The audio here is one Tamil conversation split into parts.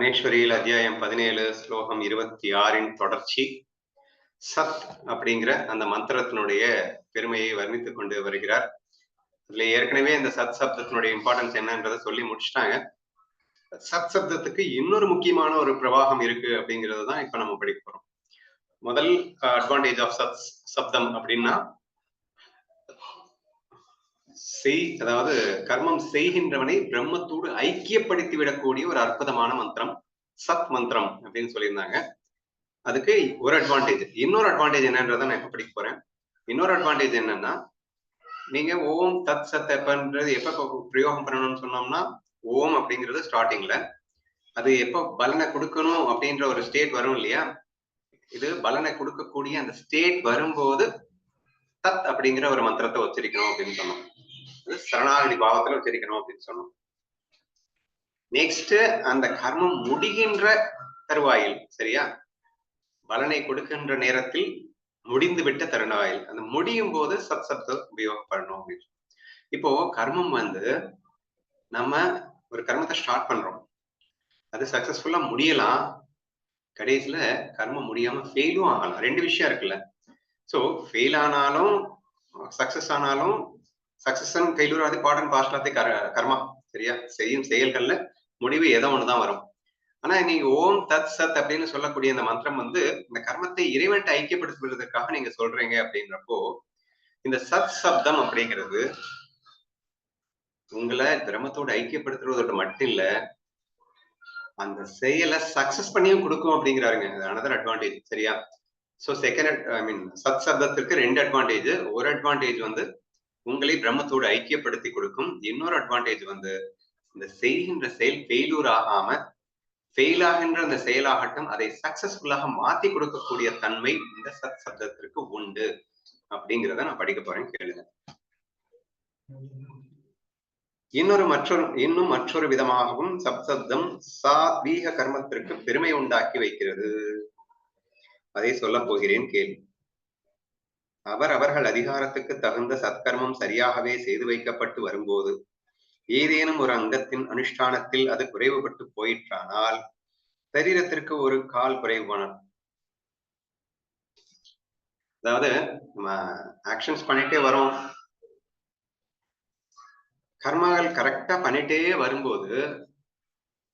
ஞானேஸ்வரியில் அத்தியாயம் 17 ஸ்லோகம் 26 தொடர்ச்சி. சத் அப்படிங்கிற அந்த மந்திரத்தினுடைய பெருமையை வர்ணித்துக் கொண்டு வருகிறார். அதுல ஏற்கனவே இந்த சத் சப்தத்தினுடைய இம்பார்ட்டன்ஸ் என்னன்றதை சொல்லி முடிச்சுட்டாங்க. சத் சப்தத்துக்கு இன்னொரு முக்கியமான ஒரு பிரவாகம் இருக்கு அப்படிங்கிறது தான் இப்ப நம்ம படிக்க போறோம். முதல் அட்வான்டேஜ் ஆஃப் சத் சப்தம் அப்படின்னா, அதாவது கர்மம் செய்கின்றவனை பிரம்மத்தோடு ஐக்கியப்படுத்தி விடக்கூடிய ஒரு அற்புதமான மந்திரம் சத் மந்திரம் அப்படின்னு சொல்லியிருந்தாங்க. அதுக்கு ஒரு அட்வான்டேஜ். இன்னொரு அட்வான்டேஜ் என்னன்றதை நான் இப்ப படிக்க போறேன். இன்னொரு அட்வான்டேஜ் என்னன்னா, நீங்க ஓம் தத் சத் எப்பன்றது எப்ப பிரயோகம் பண்ணணும்னு சொன்னோம்னா, ஓம் அப்படிங்கிறது ஸ்டார்டிங்ல, அது எப்ப பலனை கொடுக்கணும் அப்படின்ற ஒரு ஸ்டேட் வரும் இல்லையா, இது பலனை கொடுக்கக்கூடிய அந்த ஸ்டேட் வரும்போது தத் அப்படிங்கிற ஒரு மந்திரத்தை உச்சரிக்கணும் அப்படின்னு சொன்னோம். சரணாகதி பாவத்துல உச்சரிக்கணும் அப்படின்னு சொன்னோம். நெக்ஸ்ட் அந்த கர்மம் முடிகின்ற தருவாயில், சரியா, பலனை கொடுக்கின்ற நேரத்தில் முடிந்து விட்ட தருணாயில், அந்த முடியும் போது சத் சப்தம் உபயோகப்படணும் அப்படின்னு. இப்போ கர்மம் நம்ம ஒரு கர்மத்தை ஸ்டார்ட் பண்றோம், அது சக்சஸ்ஃபுல்லா முடியலாம், கடைசியில கர்மம் முடியாம ஃபெயிலும் ஆகலாம். ரெண்டு விஷயம் இருக்குல்ல. சோ ஃபெயில் ஆனாலும் சக்சஸ் ஆனாலும், சக்சஸ் அண்ட் ஃபெயிலியர் அது part and parcel of the karma, சரியா. செய்யும் செயல்கள்ல முடிவு ஏதோ ஒண்ணுதான் வரும். ஆனா நீங்க ஓம் தத் சத் அப்படின்னு சொல்லக்கூடிய இந்த மந்திரம் இந்த கர்மத்தை இறைவன்ட்ட ஐக்கியப்படுத்துவதற்காக நீங்க சொல்றீங்க அப்படின்றப்போ, இந்த சத் சப்தம் அப்படிங்கிறது உங்களை பிரம்மத்தோடு ஐக்கியப்படுத்துறதோட மட்டும் இல்ல, அந்த செயலை சக்சஸ் பண்ணியும் கொடுக்கும் அப்படிங்கிறாருங்க. அனதர் அட்வான்டேஜ், சரியா. சோ செகண்ட் சத் சப்தத்திற்கு ரெண்டு அட்வான்டேஜ். ஒரு அட்வான்டேஜ் உங்களை பிரம்மத்தோடு ஐக்கியப்படுத்தி கொடுக்கும். இன்னொரு அட்வான்டேஜ் இந்த செய்கின்ற செயல் ஃபெயிலூர் ஆகாம, ஃபெயில் ஆகின்ற அந்த செயலாகட்டும் அதை சக்சஸ்ஃபுல்லாக மாத்தி கொடுக்கக்கூடிய தன்மை இந்த சத் சப்தத்திற்கு உண்டு அப்படிங்கிறத நான் படிக்க போறேன், கேளுங்க. இன்னும் மற்றொரு விதமாகவும் சப்சப்தம் சாத்வீக கர்மத்திற்கு பெருமை உண்டாக்கி வைக்கிறது. அதை சொல்ல போகிறேன், கேள்வி. அவர்கள் அதிகாரத்துக்கு தகுந்த சத்கர்மம் சரியாகவே செய்து வைக்கப்பட்டு வரும்போது ஏதேனும் ஒரு அங்கத்தின் அனுஷ்டானத்தில் அது குறைவுபட்டு போயிற்றானால், சரீரத்திற்கு ஒரு கால் குறைவான, அதாவது நம்ம ஆக்ஷன்ஸ் பண்ணிட்டே வரோம், கர்மாக்கள் கரெக்டா பண்ணிட்டே வரும்போது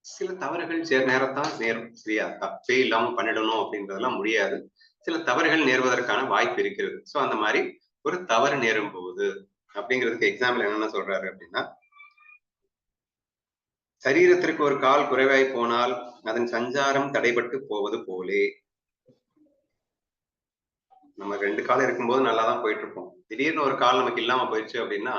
சில தவறுகள் நேரத்தான் நேரும், சரியா. தப்பே இல்லாம பண்ணிடணும் அப்படின்றதெல்லாம் முடியாது. சில தவறுகள் நேர்வதற்கான வாய்ப்பு இருக்கிறது. சோ அந்த மாதிரி ஒரு தவறு நேரும் போது அப்படிங்கிறதுக்கு எக்ஸாம்பிள் என்னென்ன சொல்றாரு அப்படின்னா, சரீரத்திற்கு ஒரு கால் குறைவாய் போனால் அதன் சஞ்சாரம் தடைபட்டு போவது போலே. நம்ம ரெண்டு கால் இருக்கும்போது நல்லாதான் போயிட்டு இருப்போம், திடீர்னு ஒரு கால் நமக்கு இல்லாம போயிடுச்சு அப்படின்னா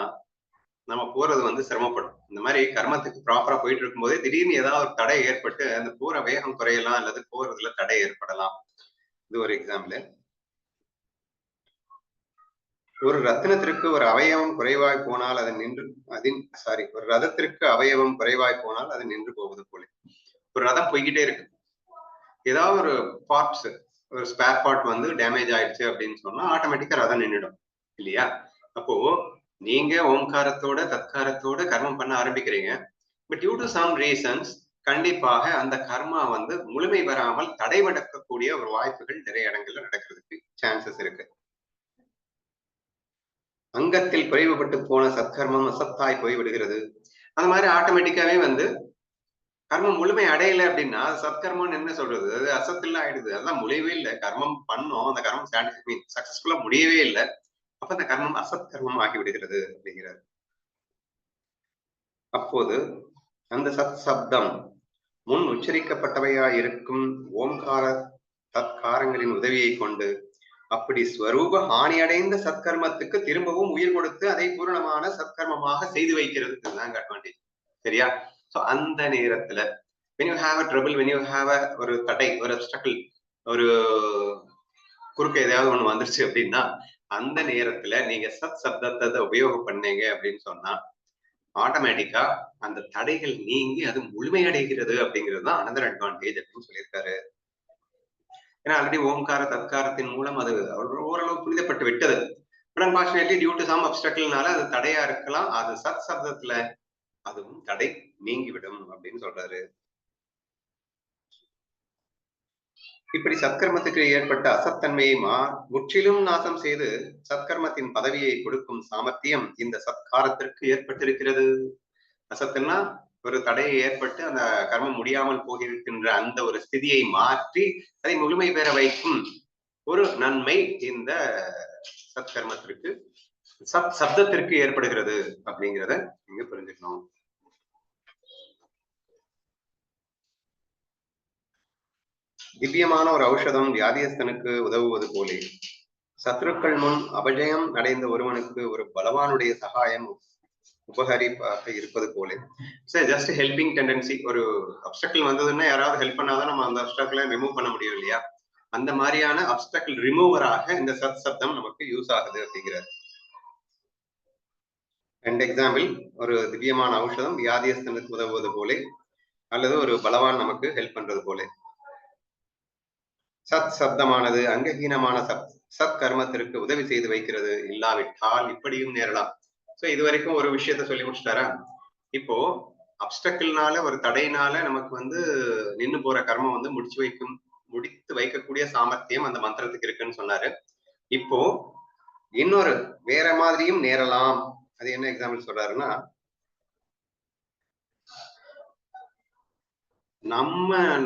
நம்ம போறது சிரமப்படும். இந்த மாதிரி கர்மத்துக்கு ப்ராப்பரா போயிட்டு இருக்கும் போதே திடீர்னு ஏதாவது ஒரு தடை ஏற்பட்டு அந்த போற வேகம் குறையலாம் அல்லது போறதுல தடை ஏற்படலாம். இது ஒரு எக்ஸாம்பிள். ஒரு ரத்தினத்திற்கு ஒரு அவயவம் குறைவாய் போனால் அது ஒரு ரதத்திற்கு அவயவம் குறைவாய் போனால் அது நின்று போவது போல. ஒரு ரதம் போய்கிட்டே இருக்கு, ஏதாவது ஒரு பார்ட்ஸ், ஒரு ஸ்பேர் பார்ட் டேமேஜ் ஆயிடுச்சு அப்படின்னு சொன்னா ஆட்டோமேட்டிக்கா ரதம் நின்றுடும் இல்லையா. அப்போ நீங்க ஓம்காரத்தோட தத்காரத்தோட கர்மம் பண்ண ஆரம்பிக்கிறீங்க, but due to some reasons கண்டிப்பாக அந்த கர்மா முழுமை வராமல் தடைபடக்கூடிய ஒரு வாய்ப்புகள் நிறைய இடங்கள்ல நடக்கிறதுக்கு சான்சஸ் இருக்கு. அங்கத்தில் குறைவுபட்டு போன சத்கர்மம் அசத்தாய் போய் விடுகிறது. அந்த மாதிரி ஆட்டோமேட்டிக்காவே கர்மம் முழுமை அடையல அப்படின்னா சத்கர்மம் என்ன சொல்றது, அது அசத்துல ஆயிடுது. அதான் முடியவே இல்லை, கர்மம் பண்ணோம், அந்த கர்மம் சக்சஸ்ஃபுல்லா முடியவே இல்லை, அப்ப அந்த கர்மம் அசத் கர்மம் ஆகிவிடுகிறது அப்படிங்கிறார். அப்போது அந்த சத் சப்தம் முன் உச்சரிக்கப்பட்டவையாயிருக்கும் ஓம்கார தற்காரங்களின் உதவியை கொண்டு அப்படி ஸ்வரூப ஹானியடைந்த சத்கர்மத்துக்கு திரும்பவும் உயிர் கொடுத்து அதை பூரணமான சத்கர்மமாக செய்து வைக்கிறது. அட்வான்டேஜ், சரியா. சோ அந்த நேரத்துல when you have a trouble, when you have ஒரு தடை, ஒரு obstacle, ஒரு குறுக்க ஏதாவது ஒண்ணு வந்துருச்சு அப்படின்னா அந்த நேரத்துல நீங்க சத் சப்தத்தை உபயோகம் பண்ணீங்க அப்படின்னு சொன்னா ஆட்டோமேட்டிக்கா அந்த தடைகள் நீங்கி அது முழுமையடைகிறது அப்படிங்கிறது தான் அனதர் அட்வான்டேஜ் அப்படின்னு சொல்லியிருக்காரு. ஏன்னா ஆல்ரெடி ஓம்கார தற்காரத்தின் மூலம் அது ஓரளவு புனிதப்பட்டு விட்டது. But unfortunately due to some அப்ஸ்ட்ரக்கிள்னால அது தடையா இருக்கலாம், அது சத் சப்தத்துல அதுவும் தடை நீங்கிவிடும் அப்படின்னு சொல்றாரு. இப்படி சத்கர்மத்துக்கு ஏற்பட்ட அசத்தன்மையை முற்றிலும் நாசம் செய்து சத்கர்மத்தின் பதவியை கொடுக்கும் சாமர்த்தியம் இந்த சத்காரத்திற்கு ஏற்பட்டிருக்கிறது. அசத்துன்னா ஒரு தடையை ஏற்பட்டு அந்த கர்மம் முடியாமல் போகிருக்கின்ற அந்த ஒரு ஸ்திதியை மாற்றி அதை முழுமை பெற வைக்கும் ஒரு நன்மை இந்த சத்கர்மத்திற்கு சப்தத்திற்கு ஏற்படுகிறது அப்படிங்கிறத நீங்க புரிஞ்சுக்கணும். திவ்யமான ஒரு ஔஷதம் வியாதியஸ்தனுக்கு உதவுவது போலே சத்ருக்கள் முன் அபஜயம் அடைந்த ஒருவனுக்கு ஒரு பலவானுடைய சகாயம் உபகரிப்பாக இருப்பது போல. Just helping tendency. ஒரு அப்டக்கிள் வந்ததுன்னா யாராவது ஹெல்ப் பண்ணாதான் நம்ம அந்த அப்டக்கிளை ரிமூவ் பண்ண முடியும் இல்லையா? அந்த மாதிரியான அப்டக்கிள் ரிமூவராக இந்த சத் சப்தம் நமக்கு யூஸ் ஆகுது அப்படிங்கிறார். ரெண்டு எக்ஸாம்பிள். ஒரு திவ்யமான ஔஷதம் வியாதியஸ்தனுக்கு உதவுவது போல, அல்லது ஒரு பலவான் நமக்கு ஹெல்ப் பண்றது போல. சத் சப்தமானது அங்கஹீனமான சத் கர்மத்திற்கு உதவி செய்து வைக்கிறது. இல்லாவிட்டால் இப்படியும் நேரலாம். சோ இது வரைக்கும் ஒரு விஷயத்த சொல்லி முடிச்சுட்டாரா? இப்போ அப்டக்கிள்னால ஒரு தடையினால நமக்கு நின்னு போற கர்மம் முடித்து வைக்கக்கூடிய சாமர்த்தியம் அந்த மந்திரத்துக்கு இருக்குன்னு சொன்னாரு. இப்போ இன்னொரு வேற மாதிரியும் நேரலாம். அது என்ன எக்ஸாம்பிள் சொல்றாருன்னா,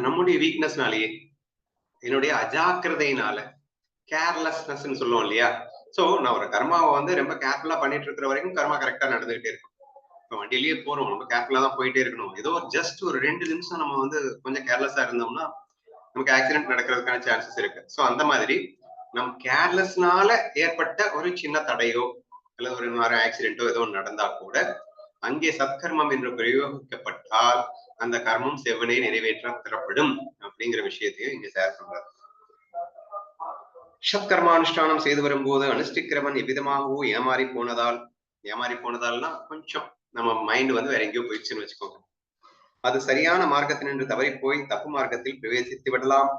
நம்முடைய வீக்னஸ்னாலேயே, என்னுடைய அஜாக்கிரதையினால, கேர்லெஸ்னஸ் சொல்லுவோம் இல்லையா? சோ நான் ஒரு கர்மாவை ரொம்ப கேர்ஃபுல்லா பண்ணிட்டு இருக்கிற வரைக்கும் கர்மா கரெக்டா நடந்துகிட்டே இருக்கும். இப்போ வண்டியிலேயே போறோம், நம்ம கேர்ஃபுல்லா தான் போயிட்டே இருக்கணும். ஏதோ ஜஸ்ட் ஒரு 2 நிமிஷம் நம்ம கொஞ்சம் கேர்லெஸ்ஸா இருந்தோம்னா நமக்கு ஆக்சிடென்ட் நடக்கிறதுக்கான சான்சஸ் இருக்கு. சோ அந்த மாதிரி நம் கேர்லெஸ்னால ஏற்பட்ட ஒரு சின்ன தடையோ அல்லது ஒரு ஆக்சிடென்ட்டோ ஏதோ நடந்தா கூட அங்கே சத்கர்மம் என்று பிரயோகிக்கப்பட்டால் அந்த கர்மம் செவ்வனே நிறைவேற்றப்படும் அப்படிங்கிற விஷயத்தையும் இங்க ஷேர் பண்றாரு. சத்கர்மானுஷ்டானம் செய்து வரும்போது அனுஷ்டிக்கிறவன் எவ்விதமாகவோ ஏமாறி போனதால்னா கொஞ்சம் நம்ம மைண்ட் வேற எங்கேயோ போயிடுச்சுன்னு வச்சுக்கோங்க. அது சரியான மார்க்கத்தினின்று தவறி போய் தப்பு மார்க்கத்தில் பிரவேசித்து விடலாம்.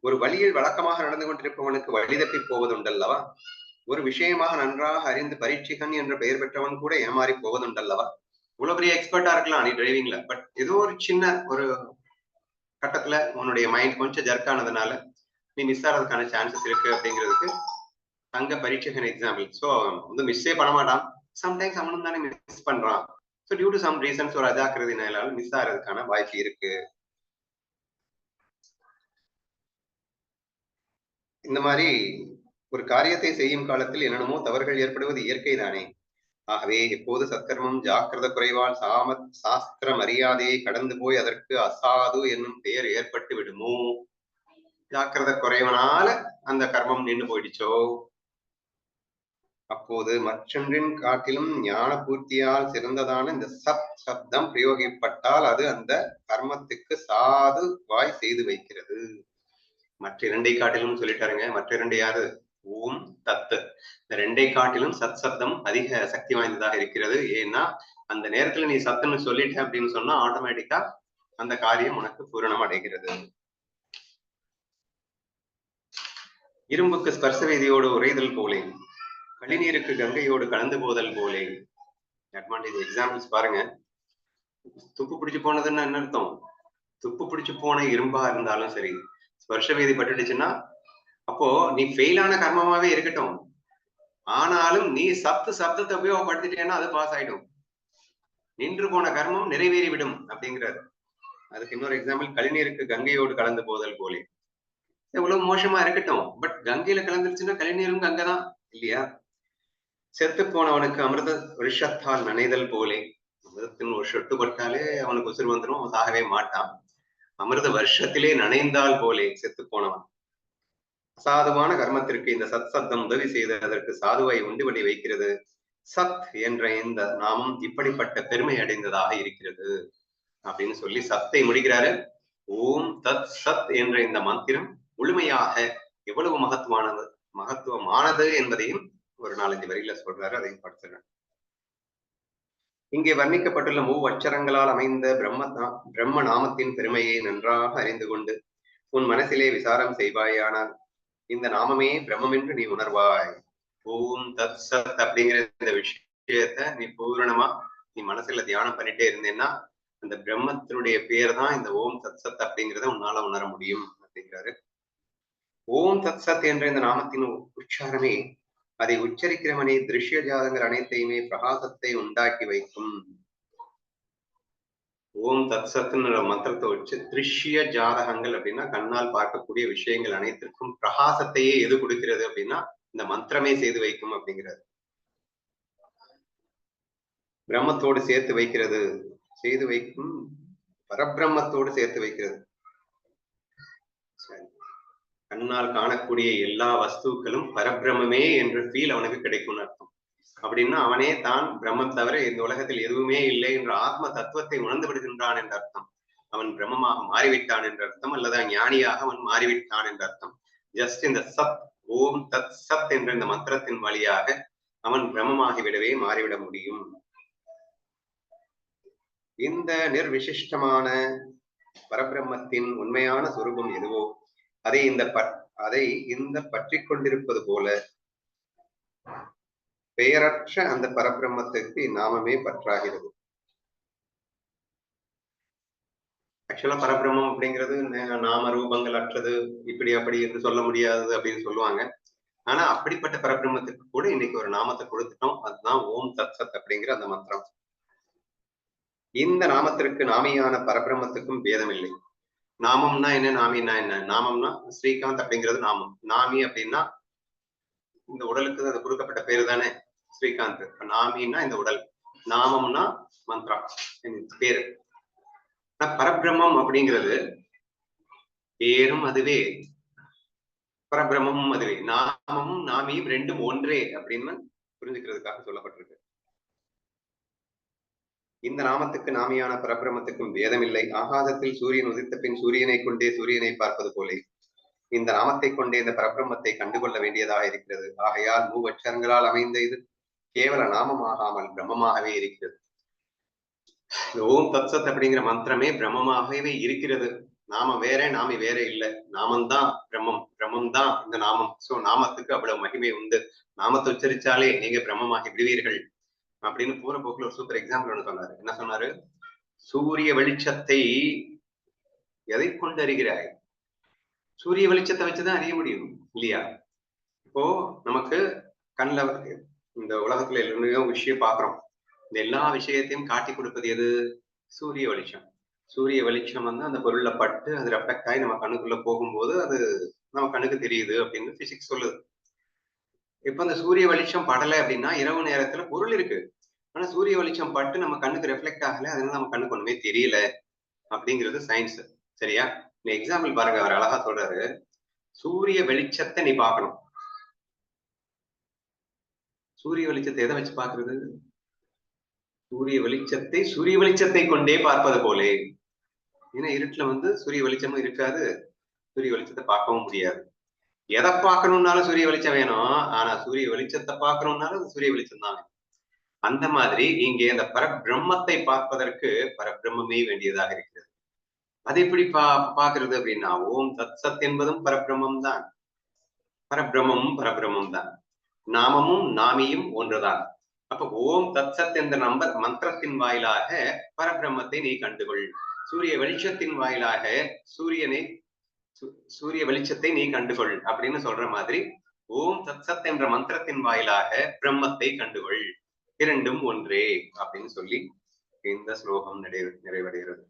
ஒரு வழியில் வழக்கமாக நடந்து கொண்டிருப்பவனுக்கு வழி தப்பி போவதுண்டல்லவா? ஒரு விஷயமாக நன்றாக அறிந்து பரீட்சிகன் என்ற பெயர் பெற்றவன் கூட ஏமாறி போவதுண்டல்லவா? இவ்வளவு பெரிய எக்ஸ்பர்ட்டா இருக்கலாம் நீ டிரைவிங்ல, பட் ஏதோ ஒரு சின்ன ஒரு கட்டத்துல உன்னுடைய மைண்ட் கொஞ்சம் ஜர்க்கானதுனால நீ மிஸ் ஆகிறதுக்கான சான்சஸ் இருக்கு அப்படிங்கிறதுக்கு அங்க பரீட்சகன் எக்ஸாம்பிள். சோ மிஸ்ஸே பண்ண மாட்டான், சம்டைம்ஸ் அவனும் தானே மிஸ் பண்றான். So due to some reasons ஒரு அஜாக்கிரதையினால மிஸ் ஆகிறதுக்கான வாய்ப்பு இருக்கு. இந்த மாதிரி ஒரு காரியத்தை செய்யும் காலத்தில் என்னென்னமோ தவறுகள் ஏற்படுவது இயற்கை தானே. ஆகவே எப்போது சத்கர்மம் ஜாக்கிரத குறைவால் சாஸ்திர மரியாதையை கடந்து போய் அதற்கு அசாது என்னும் பெயர் ஏற்பட்டு விடுமோ, ஜாக்கிரத குறைவனால அந்த கர்மம் நின்று போயிடுச்சோ, அப்போது மற்றொன்றின் காட்டிலும் ஞான பூர்த்தியால் சிறந்ததான இந்த சத் சப்தம் பிரயோகிப்பட்டால் அது அந்த கர்மத்துக்கு சாது வாய் செய்து வைக்கிறது. மற்ற இரண்டை காட்டிலும் சொல்லிட்டாருங்க. மற்ற இரண்டு யாரு? ஓம் தத்து. இந்த ரெண்டை காட்டிலும் சத் சப்தம் அதிக சக்தி வாய்ந்ததாக இருக்கிறது. ஏன்னா அந்த நேரத்துல நீ சத்துன்னு சொல்லிட்ட அப்படின்னு சொன்னா ஆட்டோமேட்டிக்கா அந்த காரியம் உனக்கு பூரணம் அடைகிறது. இரும்புக்கு ஸ்பர்ச வேதியோடு உரைதல் போலே, கழிநீருக்கு கங்கையோடு கலந்து போதல் போலே. அட்வான்டேஜ் எக்ஸாம்பிள்ஸ் பாருங்க. துப்பு பிடிச்சு போனதுன்னா என்ன அர்த்தம்? துப்பு பிடிச்சு போன இரும்பா இருந்தாலும் சரி, ஸ்பர்ஷ வேதி பட்டுடுச்சுன்னா அப்போ நீ ஃபெயிலான கர்மமாவே இருக்கட்டும், ஆனாலும் நீ சப்தத்தை உபயோகப்படுத்திட்டேன்னா அது பாஸ் ஆயிடும். நின்று போன கர்மம் நிறைவேறி விடும் அப்படிங்கிறாரு. அதுக்கு இன்னொரு எக்ஸாம்பிள், கழிநீருக்கு கங்கையோடு கலந்து போதல் போலே. எவ்வளவு மோசமா இருக்கட்டும், பட் கங்கையில கலந்துருச்சுன்னா கழிநீரும் கங்கை தான் இல்லையா? செத்து போனவனுக்கு அமிர்த விஷத்தால் நனைதல் போலே. அமிர்தத்தின் ஒரு சொட்டு பட்டாலே அவனுக்கு உசுறு வந்துடும், அவன் சாகவே மாட்டான். அமிர்த வருஷத்திலே நனைந்தால் போலே செத்து போனவன். அசாதுவான கர்மத்திற்கு இந்த சத் சப்தம் உதவி செய்து அதற்கு சாதுவை உண்டுபடி வைக்கிறது. சத் என்ற இந்த நாமம் இப்படிப்பட்ட பெருமை அடைந்ததாக இருக்கிறது அப்படின்னு சொல்லி சத்தை முடிக்கிறாரு. ஓம் தத் சத் என்ற இந்த மந்திரம் முழுமையாக எவ்வளவு மகத்துவமானது என்பதையும் ஒரு 4-5 வரியில சொல்றாரு. அதையும் படிச்சிடறேன். இங்கே வர்ணிக்கப்பட்டுள்ள மூவட்சரங்களால் அமைந்த பிரம்ம நாமத்தின் பெருமையை நன்றாக அறிந்து கொண்டு உன் மனசிலே விசாரம் செய்வாயானால் இந்த நாமமே பிரம்மம் என்று நீ உணர்வாய். ஓம் தத் சத் அப்படிங்கிற இந்த விஷயத்த நீ பூரணமா நீ மனசுல தியானம் பண்ணிட்டே இருந்தேன்னா அந்த பிரம்மத்தினுடைய பேர் தான் இந்த ஓம் தத் சத் அப்படிங்கிறத உன்னால உணர முடியும் அப்படிங்கிறாரு. ஓம் தத் சத் என்ற இந்த நாமத்தின் உச்சாரமே அதை உச்சரிக்கிறவனை திருஷ்ய ஜாதங்கள் அனைத்தையுமே பிரகாசத்தை உண்டாக்கி வைக்கும். ஓம் தத் சத்துன்ற மந்திரத்தை வச்சு திருஷ்ய ஜாதகங்கள் அப்படின்னா கண்ணால் பார்க்கக்கூடிய விஷயங்கள் அனைத்திற்கும் பிரகாசத்தையே எது கொடுக்கிறது அப்படின்னா இந்த மந்திரமே செய்து வைக்கும் அப்படிங்கிறது. பிரம்மத்தோடு சேர்த்து வைக்கிறது, செய்து வைக்கும் பரபிரம்மத்தோடு சேர்த்து வைக்கிறது. கண்ணால் காணக்கூடிய எல்லா வஸ்துக்களும் பரபிரம்மே என்ற ஃபீல் அவனுக்கு கிடைக்கும் அர்த்தம். அப்படின்னா அவனே தான் பிரம்மம் தவிர இந்த உலகத்தில் எதுவுமே இல்லை என்ற ஆத்ம தத்துவத்தை உணர்ந்து விடுகின்றான் என்ற அர்த்தம். அவன் பிரம்மமாக மாறிவிட்டான் என்ற அர்த்தம், அல்லது ஞானியாக அவன் மாறிவிட்டான் என்ற அர்த்தம். ஜஸ்ட் இந்த சத், ஓம் தத் சத் என்ற இந்த மந்திரத்தின் வழியாக அவன் பிரம்மமாகிவிடவே மாறிவிட முடியும். இந்த நிர்விசிஷ்டமான பரபிரம்மத்தின் உண்மையான சுரூபம் எதுவோ அதை இந்த பற்றி கொண்டிருப்பது போல பெயரற்ற அந்த பரபிரம்மத்திற்கு நாமமே பற்றாகிறது. ஆக்சுவலா பரபிரம்மம் அப்படிங்கிறது நாம ரூபங்கள் அற்றது, இப்படி அப்படி என்று சொல்ல முடியாது அப்படின்னு சொல்லுவாங்க. ஆனா அப்படிப்பட்ட பரபிரம்மத்துக்கு கூட இன்னைக்கு ஒரு நாமத்தை கொடுத்துட்டோம். அதுதான் ஓம் தத் சத் அப்படிங்கிற அந்த மந்திரம். இந்த நாமத்திற்கு நாமியான பரபிரம்மத்துக்கும் பேதம் இல்லை. நாமம்னா என்ன, நாமின்னா என்ன? நாமம்னா ஸ்ரீகாந்த் அப்படிங்கிறது நாமம். நாமி அப்படின்னா இந்த உடலுக்கு அது கொடுக்கப்பட்ட பேரு தானே ஸ்ரீகாந்த். நாமின்னா இந்த உடல், நாமம்னா மந்த்ரா பேரு. பரபிரம்மம் அப்படிங்கிறது பேரும் அதுவே, பரபிரம்மமும் அதுவே. நாமமும் நாமியும் ரெண்டும் ஒன்றே அப்படின்னு புரிஞ்சுக்கிறதுக்காக சொல்லப்பட்டிருக்கு. இந்த நாமத்துக்கு நாமியான பரபிரமத்துக்கும் வேதம் இல்லை. ஆகாதத்தில் சூரியன் உதித்த பின் சூரியனை கொண்டே சூரியனை பார்ப்பது போலே இந்த நாமத்தை கொண்டே இந்த பரபிரம்மத்தை கண்டுகொள்ள வேண்டியதாக இருக்கிறது. ஆகையால் மூவட்சரங்களால் அமைந்த இது கேவல நாமமாகாமல் பிரம்மமாகவே இருக்கிறது. இந்த ஓம் தத் சத் அப்படிங்கிற மந்திரமே பிரம்மமாகவே இருக்கிறது. நாம வேற, நாமி வேற இல்லை. நாமம்தான் பிரம்மம், பிரம்மம் தான் இந்த நாமம். சோ நாமத்துக்கு அவ்வளவு மகிமை உண்டு. நாமத்தை உச்சரிச்சாலே நீங்க பிரம்மமாகி விடுவீர்கள் அப்படின்னு போற போக்குல ஒரு சூப்பர் எக்ஸாம்பிள் ஒண்ணு சொன்னாரு. என்ன சொன்னாரு? சூரிய வெளிச்சத்தை எதை கொண்டு அறிகிறாய்? சூரிய வெளிச்சத்தை வச்சுதான் அறிய முடியும் இல்லையா? இப்போ நமக்கு கண்ணில் இந்த உலகத்துல எல்லோருமே விஷயம் பாக்குறோம். இந்த எல்லா விஷயத்தையும் காட்டி கொடுப்பது எது? சூரிய வெளிச்சம். சூரிய வெளிச்சம் வந்து அந்த பொருள்ல பட்டு அது ரெஃப்ளெக்ட் ஆகி நம்ம கண்ணுக்குள்ள போகும்போது அது நம்ம கண்ணுக்கு தெரியுது அப்படின்னு பிசிக்ஸ் சொல்லுது. இப்ப அந்த சூரிய வெளிச்சம் படலை அப்படின்னா இரவு நேரத்துல பொருள் இருக்கு, ஆனா சூரிய வெளிச்சம் பட்டு நம்ம கண்ணுக்கு ரெஃப்ளெக்ட் ஆகல, அதனால நம்ம கண்ணுக்கு ஒண்ணுமே தெரியல அப்படிங்கிறது சயின்ஸ். சரியா? இந்த எக்ஸாம்பிள் பாருங்க, அவர் அழகா சொல்றாரு. சூரிய வெளிச்சத்தை நீ பார்க்கணும். சூரிய வெளிச்சத்தை எதை வச்சு பாக்குறது? சூரிய வெளிச்சத்தை கொண்டே பார்ப்பது போலே. ஏன்னா இருட்டுல வந்து சூரிய வெளிச்சமும் இருக்காது, சூரிய வெளிச்சத்தை பார்க்கவும் முடியாது. எதை பார்க்கணும்னாலும் சூரிய வெளிச்சம் வேணும், ஆனா சூரிய வெளிச்சத்தை பார்க்கணும்னாலும் சூரிய வெளிச்சம் தான். அந்த மாதிரி இங்கே அந்த பரபிரம்மத்தை பார்ப்பதற்கு பரபிரம்மே வேண்டியதாக இருக்கிறது. அது எப்படி பாக்குறது அப்படின்னா, ஓம் தத் சத் என்பதும் பரபிரம்மம் தான், பரபிரம்மமும் பரபிரம்மம் தான், நாமமும் நாமியும் ஒன்றுதான். அப்ப ஓம் தத் சத் என்ற மந்திரத்தின் வாயிலாக பரபிரம்மத்தை நீ கண்டுகொள். சூரிய வெளிச்சத்தின் வாயிலாக சூரிய வெளிச்சத்தை நீ கண்டுகொள் அப்படின்னு சொல்ற மாதிரி ஓம் தத் சத் என்ற மந்திரத்தின் வாயிலாக பிரம்மத்தை கண்டுகொள். இரண்டும் ஒன்றே அப்படின்னு சொல்லி இந்த ஸ்லோகம் நிறைவடைகிறது.